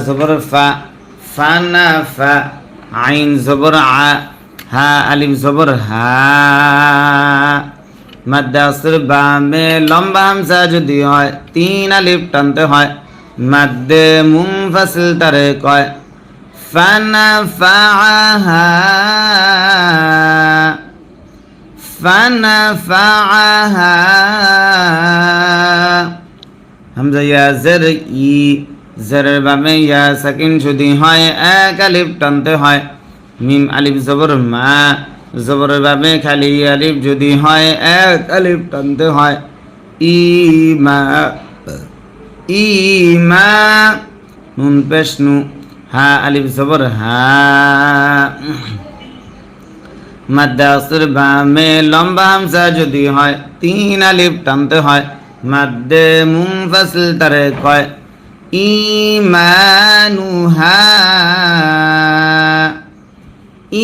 জবর ফা, ফানাফা। আইন জবর আ, হা আলিফ জবর হা। মাদ্দে আসর বামে লম্বা হামজা যদি হয় 3 আলিফ টানতে হয়। মাদ্দে মুনফাসিল তারে কয় ফানাফাআহা, ফানাফাআহা। হামজা ইয়া জের ই, জেরের বামে ইয়া সাকিন যদি হয় 1 আলিফ টানতে হয়। মিম আলিফ জবর মা, জবরের বামে খালি আলিফ যদি হয় 1 আলিফ টানতে হয়। ইমা, ইমা। নুন পেশ নু, হা আলিফ জবর হা। মাদ্দে আসর বামে লম্বা হামজা যদি হয় 3 আলিফ টানতে হয়। মাদ্দে মুনফাসিল তারে কয় ঈমানুহা,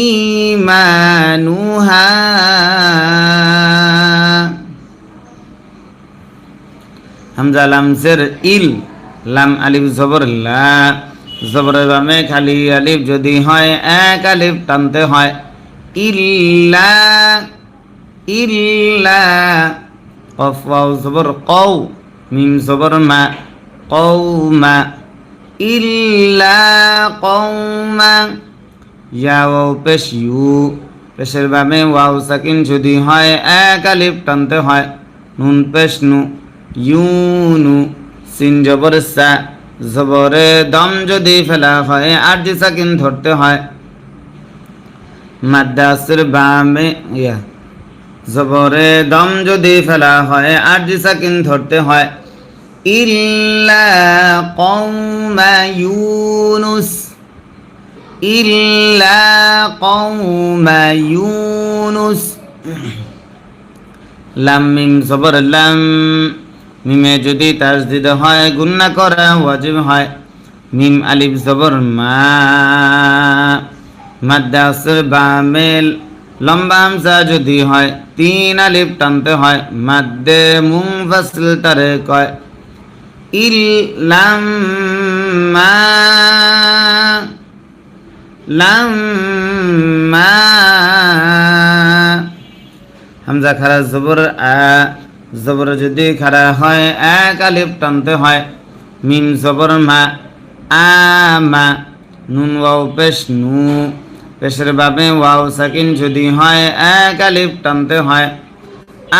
ঈমানুহা। হামজা লাম জের ইল, লাম আলিফ জবর লা, জবরের বামে খালি আলিফ যদি হয় 1 আলিফ টানতে হয়। ইল্লা, ইল্লা। কফ ওয়াও জবর কও, মিম জবর মা, কওমা। ইল্লা কওমা। ইয়া ওয়াও পেশ ইউ, পেশের বামে ওয়াও সাকিন যদি হয় 1 আলিফ টানতে হয়। নুন পেশ নু, ইউনু। সিন জবর সা, জবরে দম যদি ফেলা হয় আরজি সাকিন ধরতে হয়। মাদ্দে আসর বামে ইয়া, জবরে দম যদি ফেলা হয় আরজি সাকিন ধরতে হয়। ইল্লা কওমা ইউনুস, ইল্লা কওমা ইউনুস। লাম মিম জবর লাম, মিমে যদি তাসদিদ হয় গুন্না করা ওয়াজিব হয়। মিম আলিফ জবর মা। মাদ্দে আসর বামে লম্বা হামজা যদি হয় 3 আলিফ টানতে হয়। মাদ্দে মুনফাসিল তারে কয় ইল্লাম্মা, লাম্মা। হামজা খারা জবর আ, জবর যদি খারা হয় 1 আলিফ টানতে হয়। মিম জবর মা, আমা। নুন ওয়াও পেশ নু, পেশের বামে ওয়াও সাকিন যদি হয় 1 আলিফ টানতে হয়।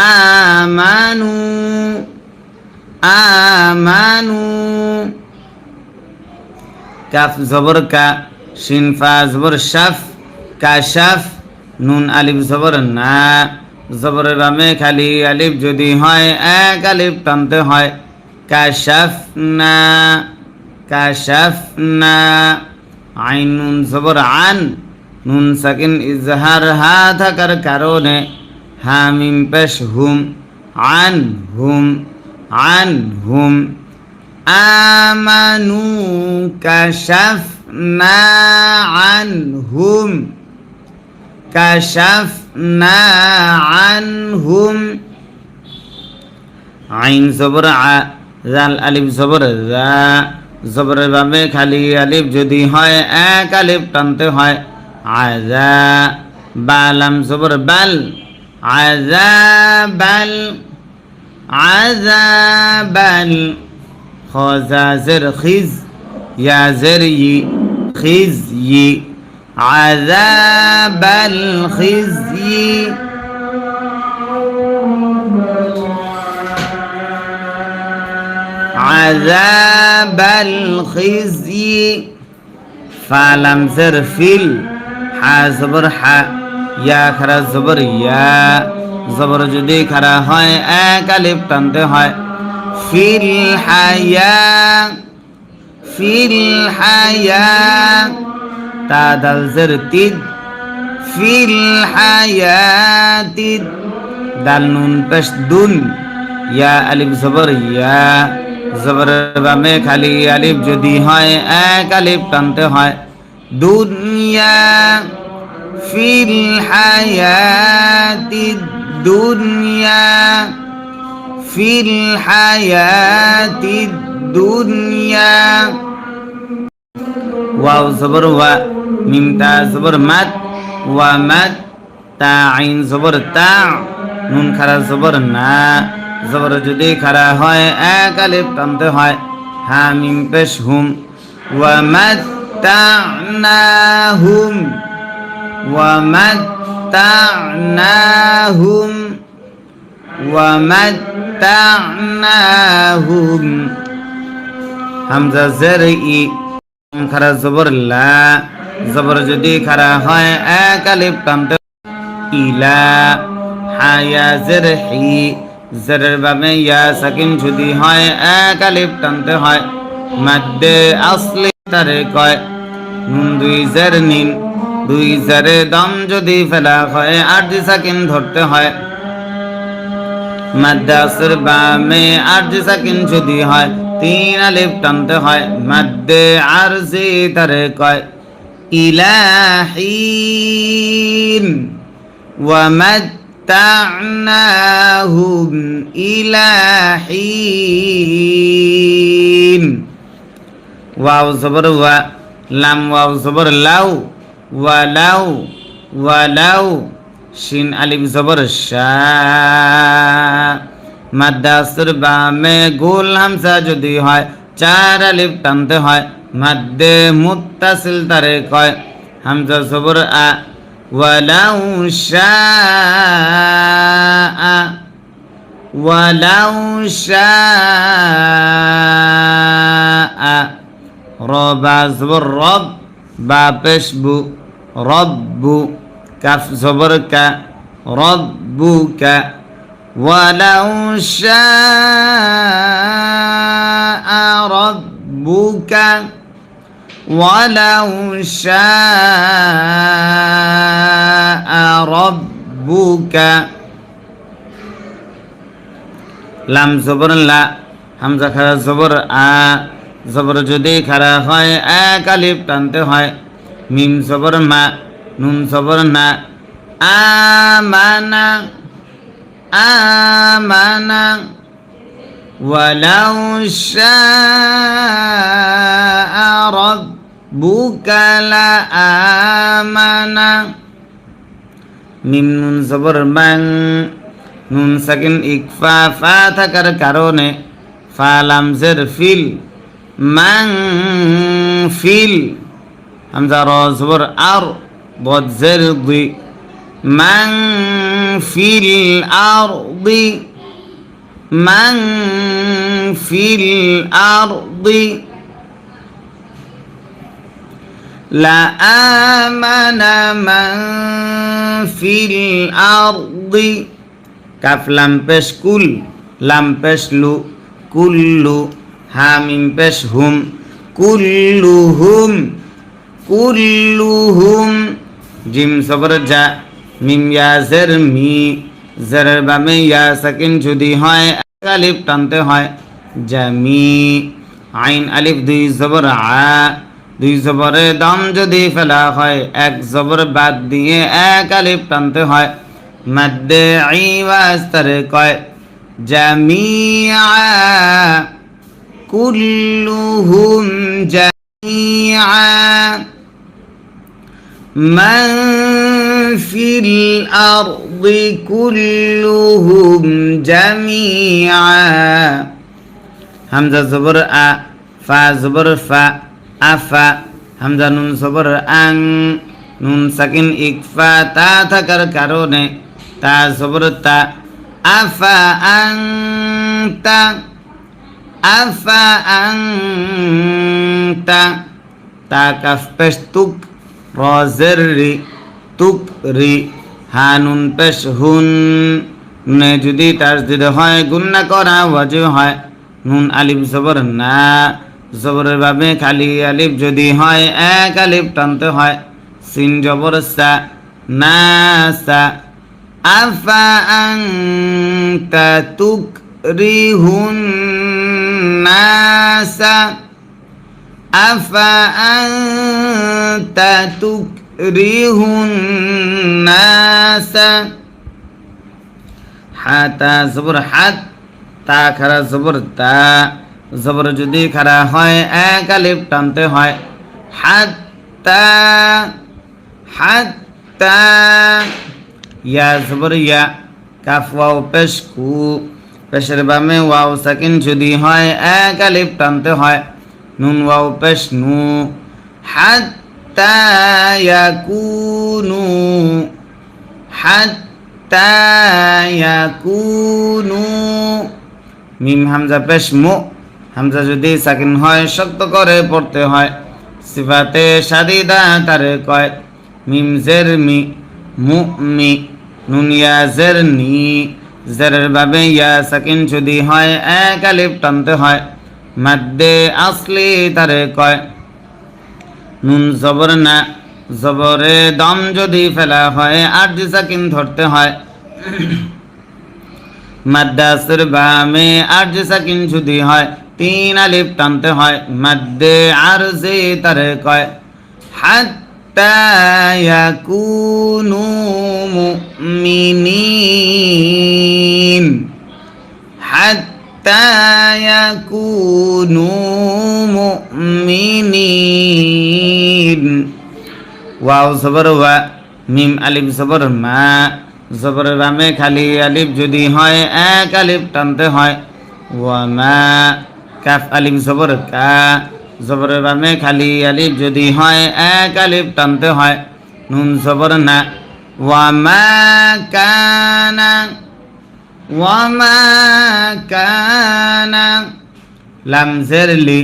আমানু, আমানু। কাফ জবর কা, শিন ফা জবর শাফ, কাশাফ। নুন আলিফ জবর না, জবরের বামে খালি আলিফ যদি হয় 1 আলিফ টানতে হয়। কাশাফনা, কাশাফনা। আইন নুন জবর আন, নুন সাকিন ইজহার হা থাকার কারণে হা মিম পেশ হুম, আন হুম, আন হুম। আমানু কাশাফনা আনহুম, কাশাফনা আনহুম। আইন জবর আ, জাল আলিফ জবর জা, জবরের বামে খালি আলিফ যদি হয় 1 আলিফ টানতে হয়। আযা, বালাম জবর বাল, আযাবাল, আযাবাল। খজা জের খিজ, ইয়া জের ই, খিজ ই। আযাবাল খিজই। আযাবাল খিজই। ফালাম জের ফিল, হা জবর হা, ইয়া খারা জবর ইয়া, জবর যদি খারা হয় 1 আলিফ টানতে হয়। ফিল হায়া, ফিল হায়া। তা দাল জের তিদ, ফিল হায়াতিদ। দাল নুন পেশ দুন, ইয়া আলিফ জবর ইয়া, জবর বামে খালি আলিফ যদি হয় 1 আলিফ টানতে হয়। দুনিয়া, ফিল হায়াতিদ দুনিয়া, ফিল হায়াতিদ দুনিয়া। ওয়াও জবর ওয়া মিম তা জবর মাদ ওয়া মাদ তা আইন জবর তা নুন খারা জবর না জবর যদি খারা হয় এক আলিফ টানতে হয় হা মিম পেশ হুম ওয়া মাত্তা'নাহুম ওয়া মাত্তা'নাহুম ওয়া মাত্তা'নাহুম হামজা জের ই খারা জবর লা জবর যদি খারা হয় এক আলিফ টানতে ইলা হায়া জের হি জেরের বামে ইয়া সাকিন যদি হয় এক আলিফ টানতে হয় মাদ্দে আসলি তারে কয় নুন দুই জের নিন দুই জেরে দম যদি ফেলা হয় আরজি সাকিন ধরতে হয় মাদ্দে আসর বামে আরজি সাকিন যদি হয় তিন আলিফ টানতে হয় মাদ্দে আরজি তারে কয় ইলাহিন ওয়া মাত্তা'নাহুম ইলাহিন ওয়াও জবর ওয়া লাম ওয়াও জবর লাউ ওয়া লাউ ওয়া লাউ শিন আলিফ জবর শা মাদ্দা আসর বামে গোল হামজা যদি হয় চার আলিফ টানতে হয় মাদ্দে মুত্তাসিল তারে কয় হামজা জবর আ ওয়ালাউ শাআ ওয়ালাউ শাআ রবা জবর রব বা পেশ বু রব্বু কাফ জবর কা রব্বুকা ওয়ালাউ শাআ রব্বুকা ওয়ালাউ শাআ রব্বুকা লাম জবর লা হামজা খারা জবর আ জবর যদি খারা হয় এক আলিফ টানতে হয় মিম জবর মা নুন জবর না আমানা আমানা ওয়ালাউ শাআ রাব্বুকা লা আমানা মিম নুন জবর মান নুন সাকিন ইকফা ফা থাকার কারণে ফা লাম জের ফিল মান ফিল হামজা র জবর আর বদ জের দি মান ফিল আরদি মান ফিল আরদি লা আমানা মান ফিল আরদি কাফ লাম পেশ কুল লাম পেশ লু কুল্লু হা মিম পেশ হুম কুল্লুহুম কুল্লুহুম জিম সবর জা মিম ইয়া জের মি জেরের বামে ইয়া সাকিন যদি হয় এক আলিফ টানতে হয় জামি আইন আলিফ দুই জবর আ দুই জবরে দম যদি ফেলা হয় এক জবর বাদ দিয়ে এক আলিফ টানতে হয় মাদ্দে আইওয়াজ তারে কয় জামিআ কুল্লুহুম জামিআ মান ফিল আরদি কুল্লুহুম জামিআ হামজা জবর আ ফা জবর ফা আফা হামজা নুন জবর আং নুন সাকিন ইকফা তা থাকার কারণে তা জবর তা আফা আং তা আফা আং তা তা কাফ পেশ তুক রজের রি তুক রি হানুন পেশ হুন নে যদি তাসদিদ হয় গুন্না করা ওয়াজিব হয় নুন আলিফ জবর না জবরের ভাবে খালি আলিফ যদি হয় এক আলিফ টানতে হয় সিন জবর সা না সা আফা আনতা তুকরিহুন নাসা আফা আনতা তুকরিহুন নাসা হাতা জবর হাত তা খারা জবর তা জবর যদি খারা হয় এক আলিফ টানতে হয় হাত হাত্তা হাত্তা ইয়া জবর ইয়া কাফ ওয়াও পেশ কু পেশের বামে ওয়াও সাকিন যদি হয় এক আলিফ টানতে হয় নুন ওয়াও পেশ নু হাত্তা ইয়াকুনু হাত্তা ইয়াকুনু মিম হামজা পেশ মু হামজা যদি সাকিন হয় শক্ত করে পড়তে হয় সিফাতে শাদিদা তারে কয় মিম জের মি মু মি নুন ইয়া জের নি জেরের বাবে ইয়া সাকিন যদি হয় এক আলিফ টানতে হয় মাদ্দে আসলি তারে কয় নুন জবর না জবরে দম যদি ফেলা হয় আরজি সাকিন ধরতে হয় মাদ্দাসের বামে আরজি সাকিন যদি হয় তিন আলিফ টানতে হয় মাদ্দে আরজি তারে কয় হাত্তা ইয়াকুনু মুমিনিন হাত্তা ইয়াকুনু মুমিনিন ওয়াও জবর ওয়া মিম আলিফ জবর মা জবরের বামে খালি আলিফ যদি হয় এক আলিফ টানতে হয় ওয়া মা কাফ আলিফ জবর কা জবরের বামে খালি আলিফ যদি হয় এক আলিফ টানতে হয় নুন জবর না ওয়া মা কানা ওয়া মা কানা লাম জের লি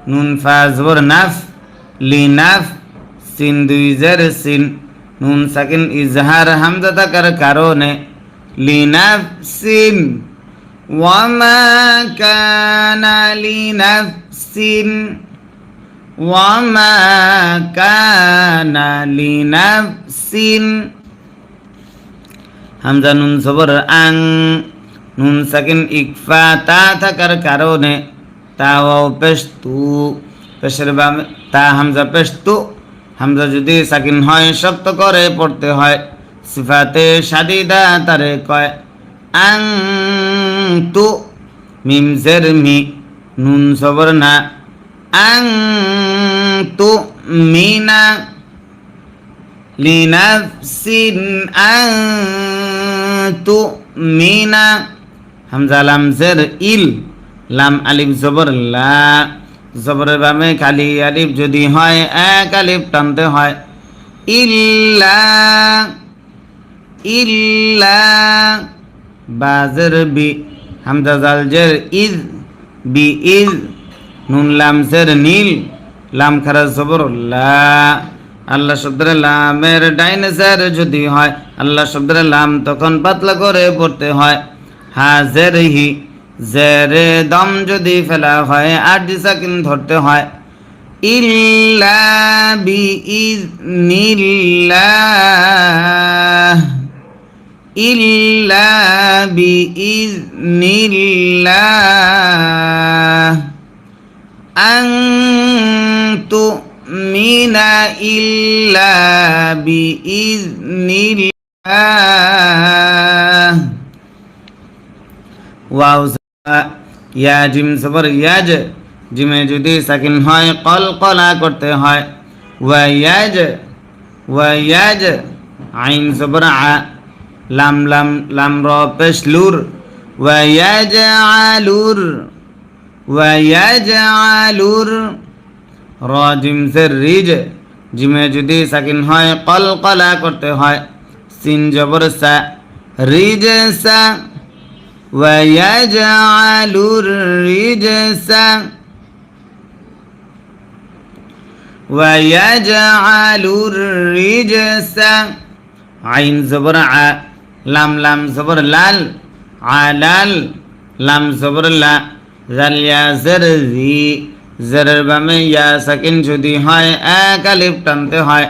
নুন ফা জবর নাফ লি নাফ সিন দুই জের সিন নুন সাকিন ইজহার হামজা থাকার কারণে লিনাফসিন ওয়া মা কানা লিনাফসিন ওয়া মা কানা লিনাফসিন হামজা নুন জবর আং নুন সাকিন ইকফা তা থাকার কারণে তা ওয়াও পেশ তু পেশের বামে তা হামজা পেশ তু হামজা যদি সাকিন হয় শক্ত করে পড়তে হয় সিফাতে শাদিদা তারে কয় আং তু মিম জের মি নুন জবর না আং তু মিনা লিনাফসিন আং তু মিনা হামজা লাম জের ইল লাম আলিফ জবর লা জবরের বামে খালি আলিফ যদি হয় এক আলিফ টানতে হয় ইল্লা ইল্লা বাজের বি হামজা জাল জের ইজ বি ইজ নুন লাম জের নীল লাম খারা জবর লা আল্লাহ শব্দের লামের ডাইনে জের যদি হয় আল্লাহ শব্দের লাম তখন পাতলা করে পড়তে হয় হাজের হি জেরে দম যদি ফেলা হয় আরজি সাকিন ধরতে হয় ইল্লা বিইজনিল্লাহ ইল্লা বিইজনিল্লাহ আন তুমিনা ইল্লা বিইজনিল্লাহ ওয়াও ইয়া জিম জবর ইয়াজ জিমে যদি সাকিন হয় কলকলা করতে হয় ওয়ায়াজ আইন জবর আ লাম লাম লাম র পেশ লুর ওয়ায়াজআলুর র জিম জের রিজ জিমে যদি সাকিন হয় কলকলা করতে হয় সিন জবর সা রিজ সা ويجعل الرجس عين زبر ع لام لام زبر لال علال لام زبر لا ذل يا زر ذي زরের বামে ইয়া সাকিন যদি হয় এক আলিফ টানতে হয়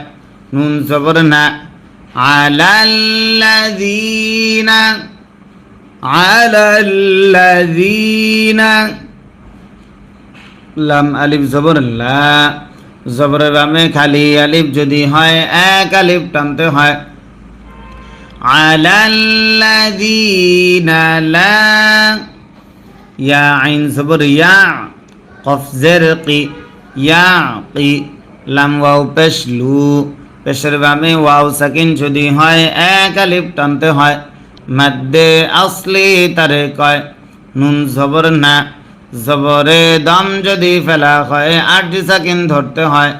নুন জবর না আলাল্লাযীনা আলাল্লাযীনা লাম আলিফ জবর লা জবরের বামে খালি আলিফ যদি হয় এক আলিফ টানতে হয় আলাল্লাযীনা লা ইয়া আইন জবর ইয়া কফ জের কি ইয়া কি লাম ওয়াও পেশ লু, পেশের বামে ওয়াও সাকিন যদি হয় এক আলিফ টানতে হয়। মাদ্দে আসলি তারে কয়। নুন জবর না, জবরে দম যদি ফেলা হয় আরজি সাকিন ধরতে হয়।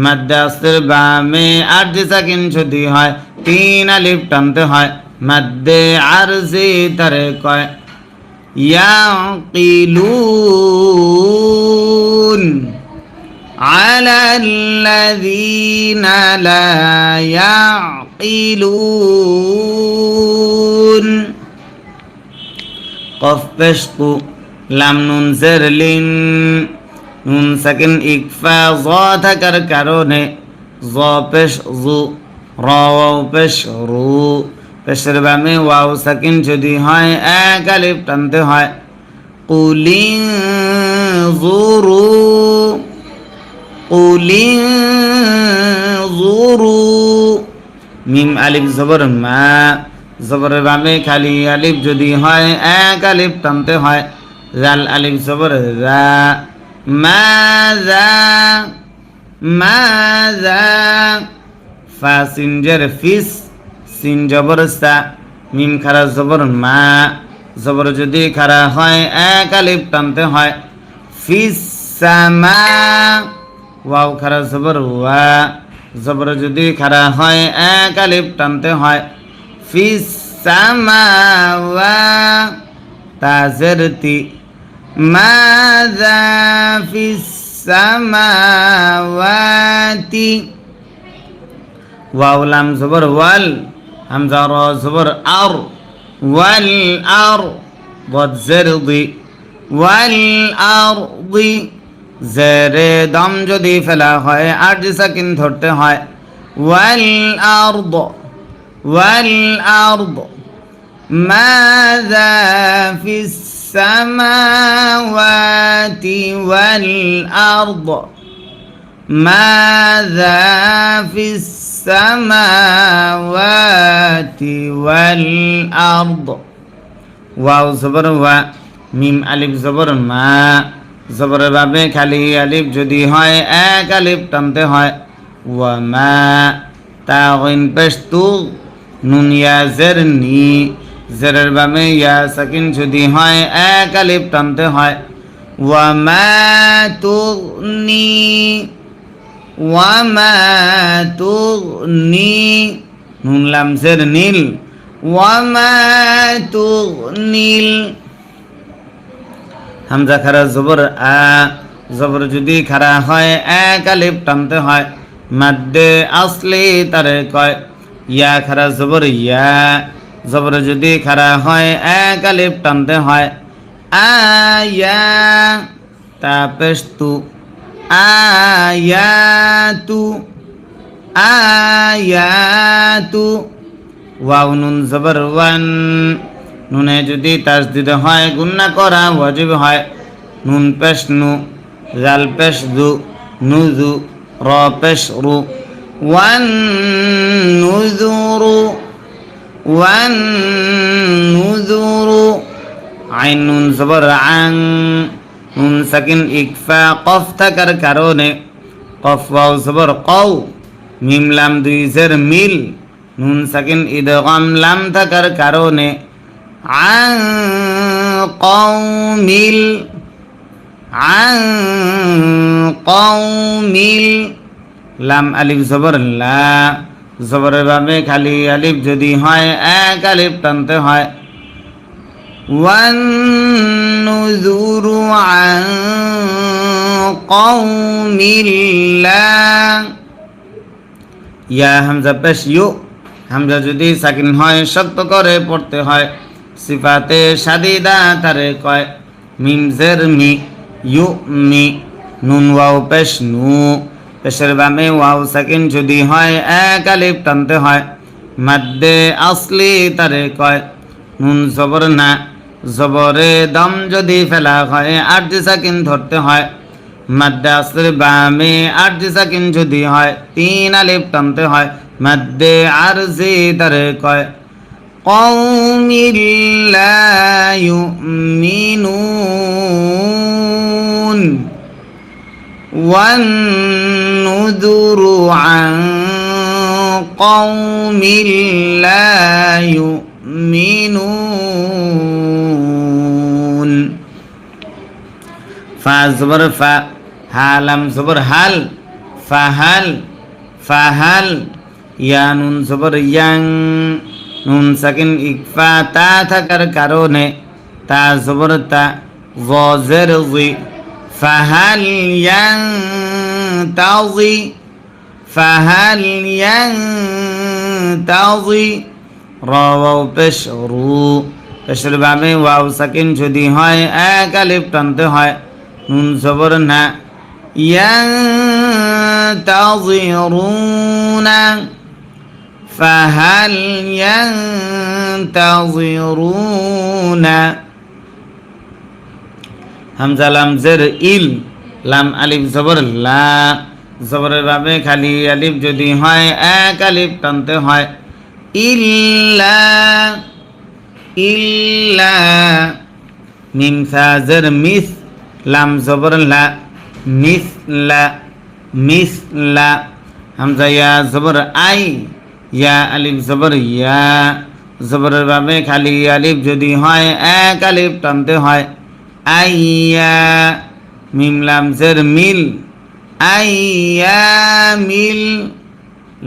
মাদ্দে আসলির বামে আরজি সাকিন যদি হয় তিন আলিফ টানতে হয়। মাদ্দে আরজি তারে কয়। ইয়াকিলুন على الذين لا يعقلون قف بشقو লাম নুন জের লিন, নুন সাকিন ইকফা জ থাকার কারণে জ পেশ জু, র ওয়াও পেশ রু, পেশের বামে ওয়াও সাকিন যদি হয় এক আলিফ টানতে হয়। কুলিন জুরু, কুলিন জুরু, মিম আলিফ জবর মা, জবরের বামে খালি আলিফ যদি হয় এক আলিফ টানতে হয়। জাল আলিফ জবর রা, মাজা, মাজা, ফা সিন জের ফিস, সিন জবর সা, মিম খারা জবর মা, জবর যদি খারা হয় এক আলিফ টানতে হয়। ফিস সামা, ওয়াও খারা জবর ওয়া, জবর যদি খারা হয় এক আলিফ টানতে হয়। ফিস সামাওয়া, তাজের তি, মাযা ফিস সামাওয়াতি, ওয়াও লাম জবর ওয়াল, হামজা র জবর আর, ওয়াল আর, বদ জের দি, ওয়াল আরদি, জেরে দম যদি ফেলা হয় আরজি সাকিন ধরতে হয়। ওয়াল আরদ, ওয়াল আরদ, মাযা ফিস সামাওয়াতি ওয়াল আরদ, মাযা ফিস সামাওয়াতি ওয়াল আরদ। ওয়াও জবর ওয়া, মিম আলিফ জবর মা, জবরের বাবে খালি আলিফ যদি হয় এক আলিফ টানতে হয়। ওয়া মা, তা গইন পেশ তু, নুন ইয়া জের নি, জেরের বামে ইয়া সাকিন যদি হয় এক আলিফ টানতে হয়। ওয়া মা তুগনি, ওয়া মা তুগনি, নুন লাম জের নীল, ওয়া মা তুগনিল, হামজা খারা জবর আ, জবর যদি খারা হয় এক আলিফ টানতে হয়। মাদ্দে আসলি তারে কয়। ইয়া খারা জবর ইয়া, জবর যদি খারা হয় এক আলিফ টানতে হয়। আয়া, তা পেশ তু, আয়াতু, আয়াতু, ওয়াও নুন জবর ওয়ান, নুনে যদি তাসদিদ হয় গুন্না করা ওয়াজিব হয়। নুন পেশ নু, জাল পেশ দু, নুজু, র পেশ রু, ওয়ান নুজুরু, ওয়ান নুজুরু, আইন নুন জবর আং, নুন সাকিন ইকফা কফ থাকার কারণে কফ ওয়াও জবর কও, মিম লাম দুই জের মিল, নুন সাকিন ইদগাম লাম থাকার কারণে আন কওমিল, আন কওমিল, লাম আলিফ জবর লা, জবরের বাবে খালি আলিফ যদি হয় এক আলিফ টানতে হয়। ওয়ান নুযুরু আন কওমিল্লাহ, ইয়া হামজা পেশ ইউ, হামজা যদি সাকিন হয় শক্ত করে পড়তে হয়। সিফাতে শাদিদা তারে কয়। মিম জের মি, ইউ মি, নুন ওয়াও পেশ নু, পেশের বামে ওয়াও সাকিন যদি হয় এক আলিফ টানতে হয়। মাদ্দে আসলি তারে কয়। নুন জবর না, জবরে দম যদি ফেলা হয় আরজি সাকিন ধরতে হয়। মাদ্দে আসলির বামে আরজি সাকিন যদি হয় তিন আলিফ টানতে হয়। মাদ্দে আরজি তারে কয়। কওমিল লা ইউমিনুন ওয়ান النذر عن قوم لا يؤمنون فا زبر فا হালাম জবর হাল ফাহাল ইয়া নুন জবর ইয়াং নুন সাকিন ইকফা তা থাকার কারণে তা জবর তা জের জি ফাহাল ইয়াং তাজি ফাহাল ইয়াং তাজি রাও পেশ রু পেশের বামে ওয়াও সাকিন যদি হয় এক আলিফ টানতে হয় নুন জবর না ينتظرون فهل ينتظرون হামজা লাম জের ইল লাম আলিফ জবর লা জবরের ভাবে খালি আলিফ যদি হয় এক আলিফ টানতে হয় ইল্লা ইল্লা মিম সা জের মিস লাম জবর লা মিসলা মিসলা হামজা ইয়া জবর আই ইয়া আলিফ জবর ইয়া জবরের ভাবে খালি আলিফ যদি হয় এক আলিফ টানতে হয় আইয়া মিম লাম জের মিল আইয়া মিল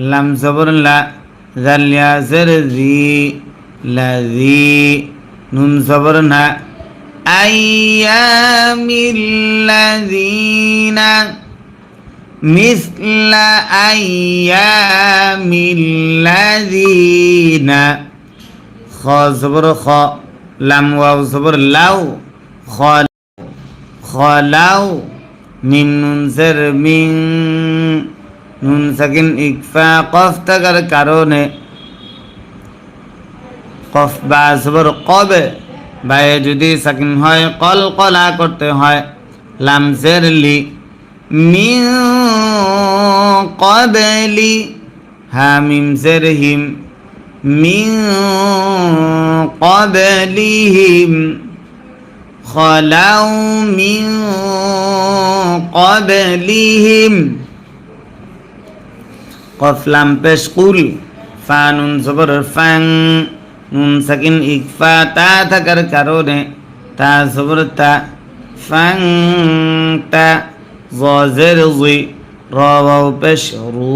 লাম জবর লা জাল ইয়া জের জি লাজি নুন জবর না أيام الذين مثل أيام الذين خا زبر خا لام واو زبر لو خلاو من نون زر من نون سكن إكفا قف تكر كارونه قف با زبر قب বায়ে যদি সাকিন হয় কলকলা করতে হয় লাম জের লি মিন ক্বাবলি হা মিম জের হিম মিন ক্বাবলিহিম খলাউ মিন ক্বাবলিহিম কফ লাম পেশ কুল ফা নুন জবর ফাং নুন সাকিন ইকফা তা থাকার কারণে তা জবর তা ফাং তা জের জি রাও পেশ রু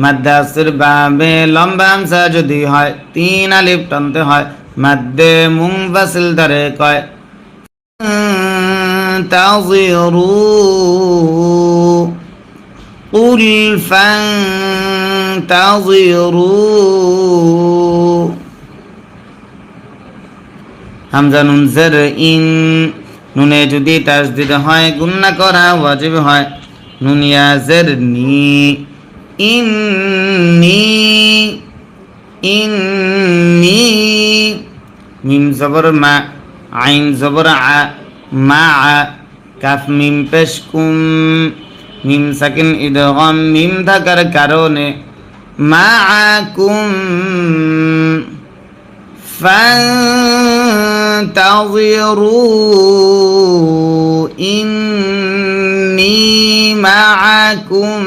মাদ্দাসির বাবে লম্বা হামজা যদি হয় তিন আলিফ টানতে হয় মাদ্দে মুনফাসিল ধরে কয় তাযিরু কুল ফান্তাযিরু হামজা নুন জের ইন নুনে যদি তাসদিদ হয় গুন্না করা ওয়াজিব হয় নুন ইয়া জের নি ইন্নি ইন্নি মিম জবর মা আইন জবর আ মা আ কাফ মিম পেশ কুম মিম সাকিন ইদগাম মিম থাকার কারণে মাআকুম فانتظروا إني معكم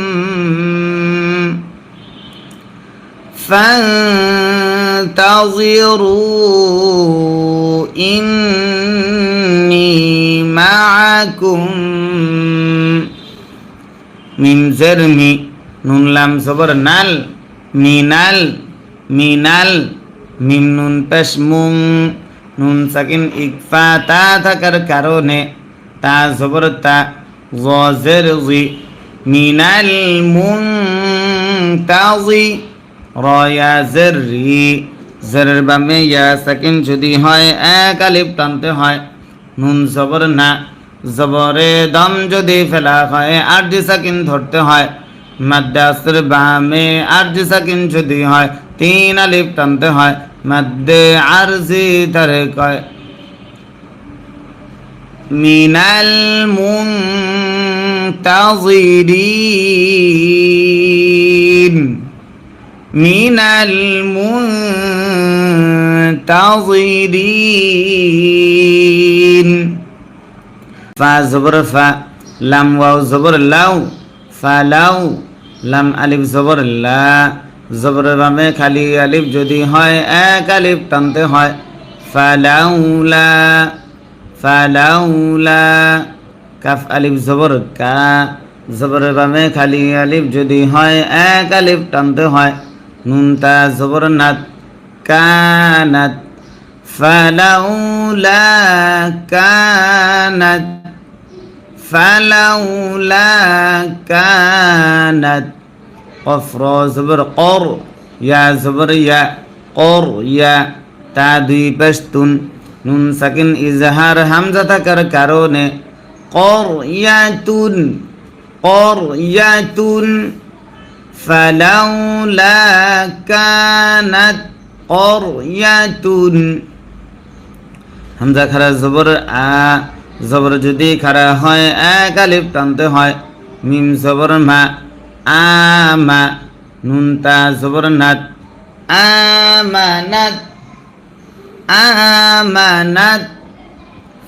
فانتظروا إني معكم মিম জের মি নুন লাম জবর নাল মিনাল মিনাল মিম নুন পেশ মুং নুন সাকিন ইকফা তা থাকার কারণে তা জবর তা জের জি মিনাল মুনতাজি রয়া জের রি জেরের বামে ইয়া সাকিন যদি হয় এক আলিফ টানতে হয় নুন জবর না জবরে দম যদি ফেলা হয় আরজি সাকিন ধরতে হয় মাদ্দাসির বামে আরজি সাকিন যদি হয় তিন আলিফ টানতে হয় মাদ্দে আরজি ধরে কয় মিনাল মুনতাজিরিন মিনাল মুনতাজিরিন ফা জবর ফা লাম ওয়াও জবর লাউ ফালাউ লাম আলিফ জবর লা জবরের বামে খালি আলিফ যদি হয় এক আলিফ টানতে হয় ফালাউলা ফালাউলা কাফ আলিফ জবর কা জবরের বামে খালি আলিফ যদি হয় এক আলিফ টানতে হয় নুন তা জবর নাত কানাত ফালাউলা কানাত ফালাউলা কানাত কফ র জবর কর ইয়া জবর ইয়া কর ইয়া তা দুই পেশতুন নুন সাকিন ইজহার হামজা থাকার কারণে করিয়াতুন করিয়াতুন ফালাউলা কানাত করিয়াতুন হামজা খারা জবর আ জবর যদি খারা হয় এক আলিফ টানতে হয় মিম জবর মা আমা নুন তা জবর নাত আমানাত আমানাত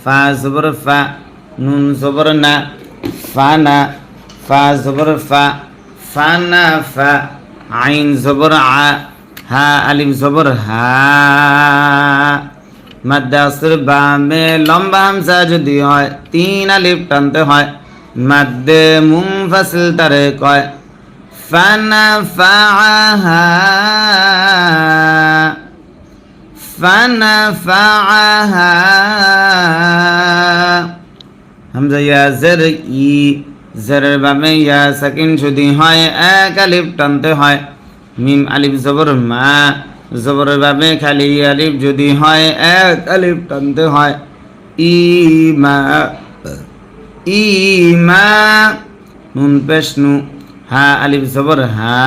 ফা জবর ফা নুন জবর না ফানা ফা জবর ফা ফানা ফা আইন জবর আ হা আলিফ জবর হা মাদ্দে আসর বামে লম্বা হামজা যদি হয় তিন আলিফ টানতে হয় মাদ্দে মুনফাসিল তারে কয় ফানা ফাআহা ফানা ফাআহা হামজা ইয়া জের ই জেরের বামে ইয়া সাকিন যদি হয় এক আলিফ টানতে হয় মিম আলিফ জবর মা জবরের বামে খালি আলিফ যদি হয় এক আলিফ টানতে হয় ইমা ইমা নুন পেশ নু হা আলিফ জবর হা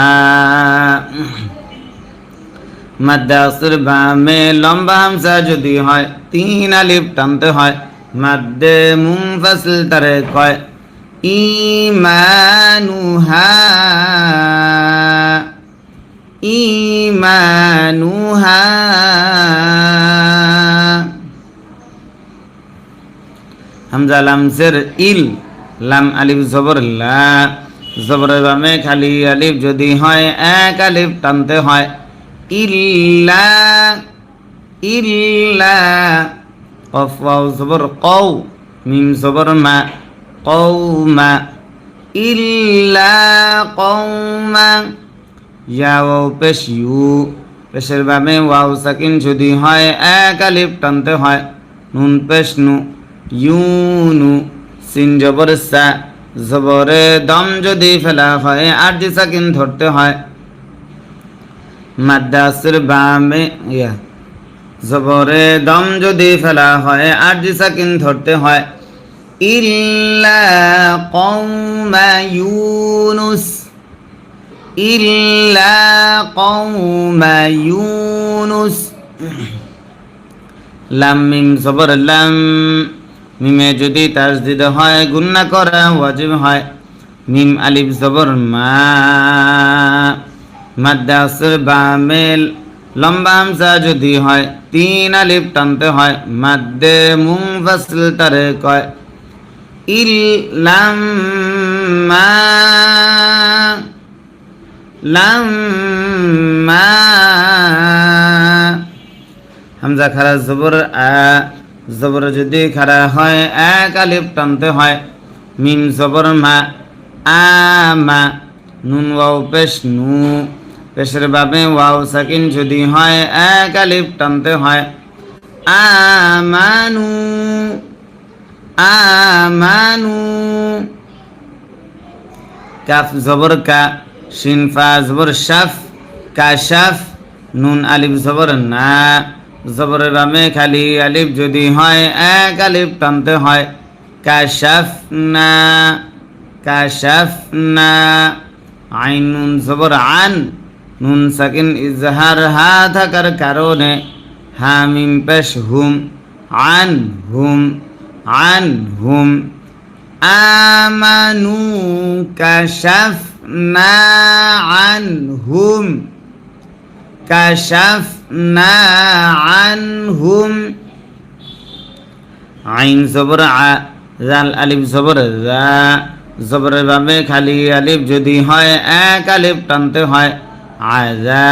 মাদ্দে আসর বামে লম্বা হামজা যদি হয় তিন আলিফ টানতে হয় মাদ্দে মুনফাসিল তারে কয় ঈমানুহা ঈমানুহা হামজা লাম জের ইল লাম আলিফ জবর লা জবরের বামে খালি আলিফ যদি হয় এক আলিফ টানতে হয় ইল্লা ইল্লা কফ ওয়াও জবর কও মিম জবর মা কওমা ইল্লা কওমা ইয়া ওয়াও পেশ ইউ পেশের বামে ওয়াও সাকিন যদি হয় এক আলিফ টানতে হয় নুন পেশ নু ইউনু সিন জবর সা জবরে দম যদি ফেলা হয় আরজি সাকিন ধরতে হয় মাদ্দে আসর বামে ইয়া জবরে দম যদি ফেলা হয় আরজি সাকিন ধরতে হয় ইল্লা কওমা ইউনুস ইল্লা কওমা ইউনুস লাম মিম জবর লাম মিমে যদি তাসদিদ হয় গুন্না করা ওয়াজিব হয় মিম আলিফ জবর মা মাদ্দে আসর বামে লম্বা হামজা যদি হয় তিন আলিফ টানতে হয় মাদ্দে মুনফাসিল তারে কয় ইল লাম্মা লাম্মা হামজা খারা জবর আ জবর যদি খারা হয় এক আলিফ টানতে হয় মিম জবর মা আমা নুন ওয়াও পেশ নু পেশের বাবে ওয়াও সাকিন যদি হয় এক আলিফ টানতে হয় আমানু আমানু কাফ জবর কা শিন ফা জবর শাফ কাশাফ নুন আলিফ জবর না জবরের বামে খালি আলিফ যদি হয় এক আলিফ টানতে হয় কাশাফনা কাশাফনা আইন নুন জবর আন নুন সাকিন ইজহার হা থাকার কারণে হা মিম পেশ হুম আন হুম আন হুম আমানু কাশাফনা আনহুম কাশাফনা আনহুম আইন জবর আ জাল আলিফ জবর রা জবরের বামে খালি আলিফ যদি হয় এক আলিফ টানতে হয় আযা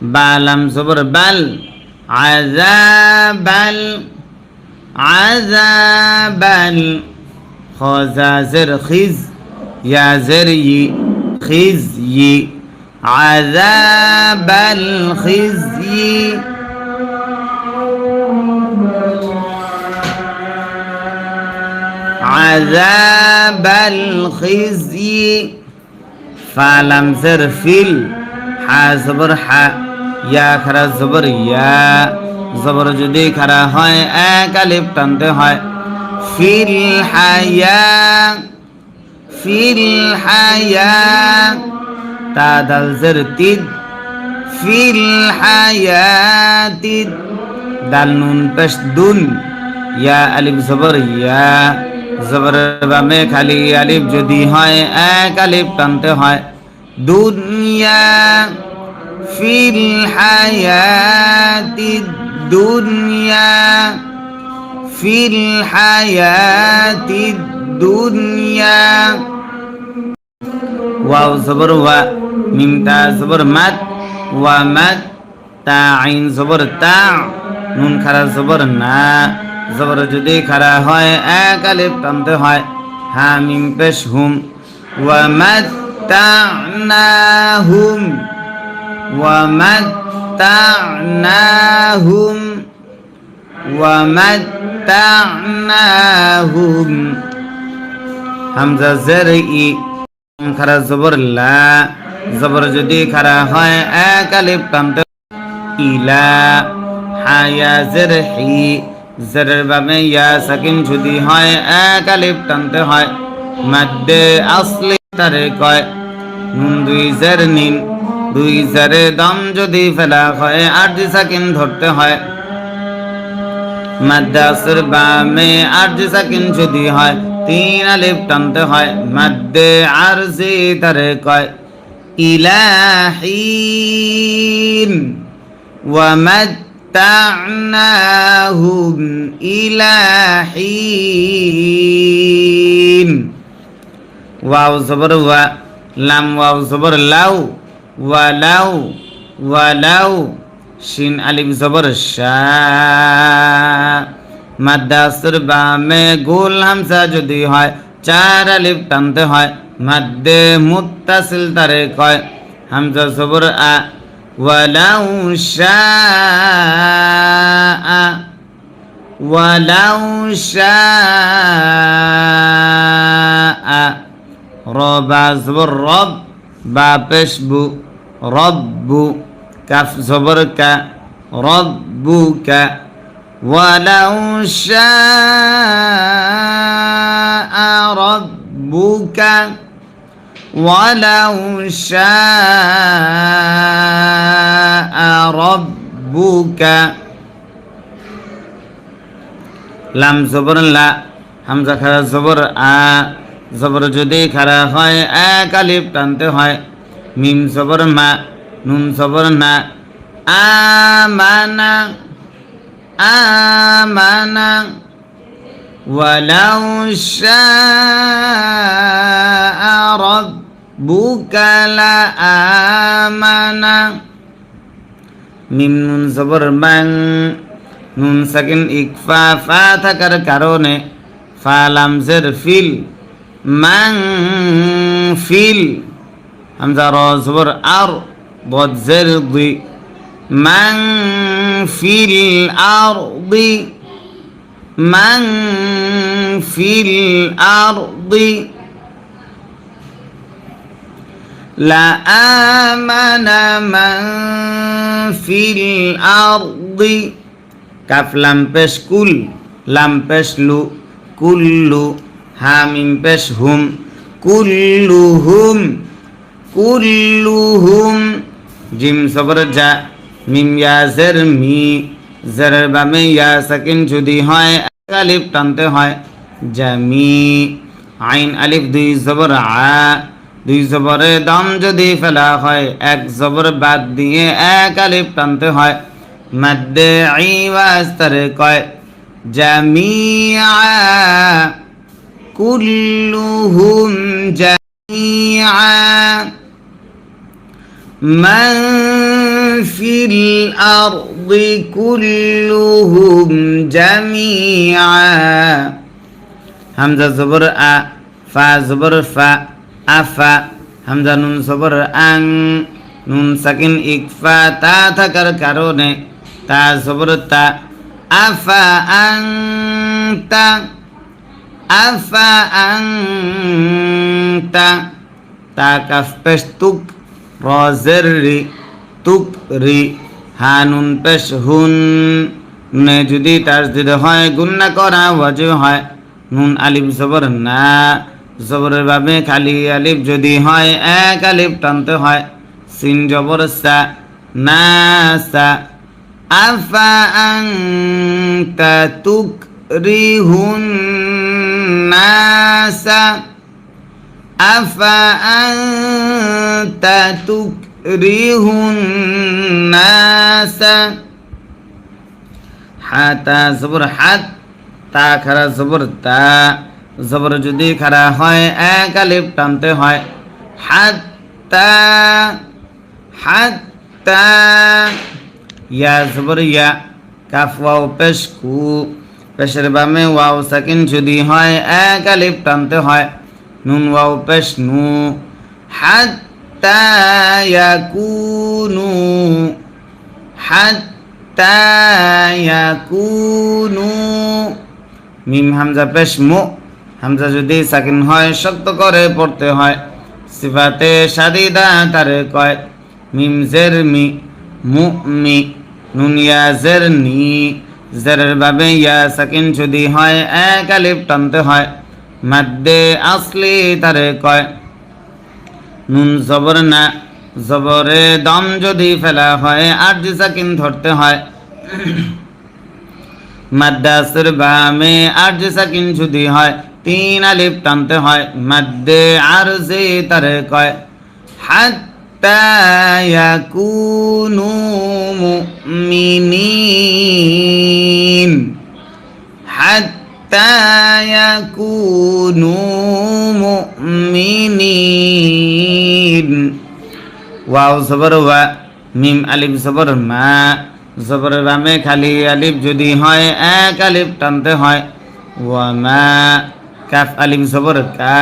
বালাম জবর বাল আযাবাল আযাবাল খজা জের খিজ ইয়া জের ই খিজয়ি আযাবাল খিজয়ি আযাবাল খিজয়ি ফালাম জের ফিল হা জবর হা ইয়া খারা জবর ইয়া জবর যদি খারা হয় এক আলিফ টানতে হয় ফিল হায়া ফিল হায়া তা দাল জের তিদ ফিল হায়াতিদ দাল নুন পেশ দুন ইয়া আলিফ জবর ইয়া জবর বামে খালি আলিফ যদি হয় এক আলিফ টানতে হয় দুনিয়া ফিল হায়াতিদ দুনিয়া ফিল হায়াতিদ দুনিয়া ওয়াও জবর ওয়া মিম তা জবর মাদ ওয়া মাদ তা আইন জবর তা নুন খারা জবর না জবর যদি খারা হয় এক আলিফ টানতে হয় হা মিম পেশ হুম ওয়া মাত্তা'নাহুম ওয়া মাত্তা'নাহুম ওয়া মাত্তা'নাহুম হামজা জের ই খারা জবর লা জবর যদি খারা হয় এক আলিফ টানতে ইলা হায়া জের হি জেরের বামে ইয়া সাকিন যদি হয় এক আলিফ টানতে হয় মাদ্দে আসলি তারে কয় নুন দুই জের নিন দুই জেরে দম যদি ফেলা হয় আরজি সাকিন ধরতে হয় মাদ্দে আসর বামে আরজি সাকিন যদি হয় তিন আলিফ টানতে হয় মাদ্দে আরজি তারে কয় ইলাহিন ওয়া মাত্তা'নাহুম ইলাহিন ওয়াও জবর ওয়া লাম ওয়াও জবর লাউ ওয়ালাউ ওয়ালাউ শিন আলিফ জবর শা মাদ্দে আসর বামে গোল হামজা যদি হয় চার আলিফ টানতে হয় মাদ্দে মুত্তাসিল তারে কয় হামজা জবর আ ওয়ালাউ শাআ ওয়ালাউ শাআ রবা জবর রব বা পেশ বু রব্বু কাফ জবর কা রব্বুকা ওয়ালাউ শাআ রব্বুকা ওয়ালাউ শাআ রব্বুকা লাম জবর লা হামজা খারা জবর আ জবর যদি খারা হয় এক আলিফ টানতে হয় মিম জবর মা নুন জবর না আমানা আমানা ওয়ালাউ শাআ রাব্বুকা লা আমানা মিম নুন জবর মান নুন সাকিন ইকফা ফা থাকার কারণে ফা লাম জের ফিল মান ফিল হামজা র জবর আর বদ জের দি মান ফিল আরদি মান ফিল আরদি লা আমানা মান ফিল আরদি কাফ লাম পেশ কুল লাম পেশ লু কুল্লু হা মিম পেশ হুম কুল্লুহুম কুল্লুহুম জিম সবর জা মিম ইয়া জের মি জেরের বামে ইয়া সাকিন যদি হয় এক আলিফ টানতে হয় জামি আইন আলিফ দুই জবর আ দুই জবরে দম যদি ফেলা হয় এক জবর বাদ দিয়ে এক আলিফ টানতে হয় মাদ্দে ইওয়াজ তারে কয় জামিআ كلهم جميعا من في الأرض كلهم جميعا হামজা জবর আ ফা জবর ফা আফা হামজা নুন জবর আং নুন সাকিন ইকফা তা থাকার কারণে তা জবর তা আফা আং তা আফা আং তা তা কাফ পেশ তুক রজের রি তুক রি হানুন পেশ হুন নে যদি তাসদিদ হয় গুন্না করা ওয়াজিব হয় নুন আলিফ জবর না জবরের ভাবে খালি আলিফ যদি হয় এক আলিফ টানতে হয় সিন জবর সা না সা আফা আনতা তুকরিহুন নাসা আফা আনতা তুকরিহুন নাসা হাতা জবর হাত তা খারা জবর তা জবর যদি খারা হয় এক আলিফ টানতে হয় হাত্তা হাত্তা ইয়া জবর ইয়া কাফ ওয়াও পেশ কু পেশের বামে ওয়াও সাকিন যদি হয় এক আলিফ টানতে হয় নুন ওয়াও পেশ নু হাত্তা ইয়াকুনু হাত্তা ইয়াকুনু মিম হামজা পেশ মু হামজা যদি সাকিন হয় শক্ত করে পড়তে হয় সিফাতে শাদিদা তারে কয় মিম জের মি মু মি নুন ইয়া জের নি জেরের ভাবে ইয়া সাকিন যদি হয় এক আলিফ টানতে হয় মাদ্দে আসলি তারে কয় নুন জবর না জবরে দম যদি ফেলা হয় আরজি সাকিন ধরতে হয় মাদ্দাসের বামে আরজি সাকিন যদি হয় তিন আলিফ টানতে হয় মাদ্দে আরজি তারে কয় হাত্তা ইয়াকুনু মুমিনিন হাত্তা ইয়াকুনু মুমিনিন ওয়াও জবর ওয়া মিম আলিফ জবর মা জবরের বামে খালি আলিফ যদি হয় এক আলিফ টানতে হয় ওয়া মা কাফ আলিফ জবর কা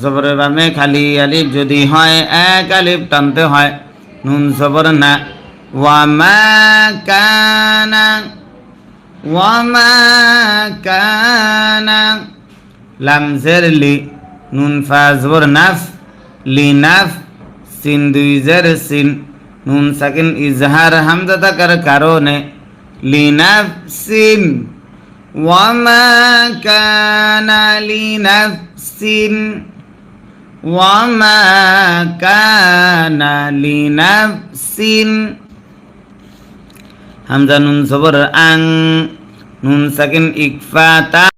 জবরের বামে খালি আলিফ যদি হয় এক আলিফ টানতে হয় নুন জবর না ওয়া মা কানা ওয়া মা কানা লাম জের লি নুন ফা জবর নাফ লি নাফ সিন দুই জের সিন নুন সাকিন ইজহার হামজা থাকার কারণে লিনাফসিন ওয়া মা কানা লিনাফসিন ওয়া মা কানা লিনাফসিন হামজা নুন জবর আং নুন সাকিন ইকফা তা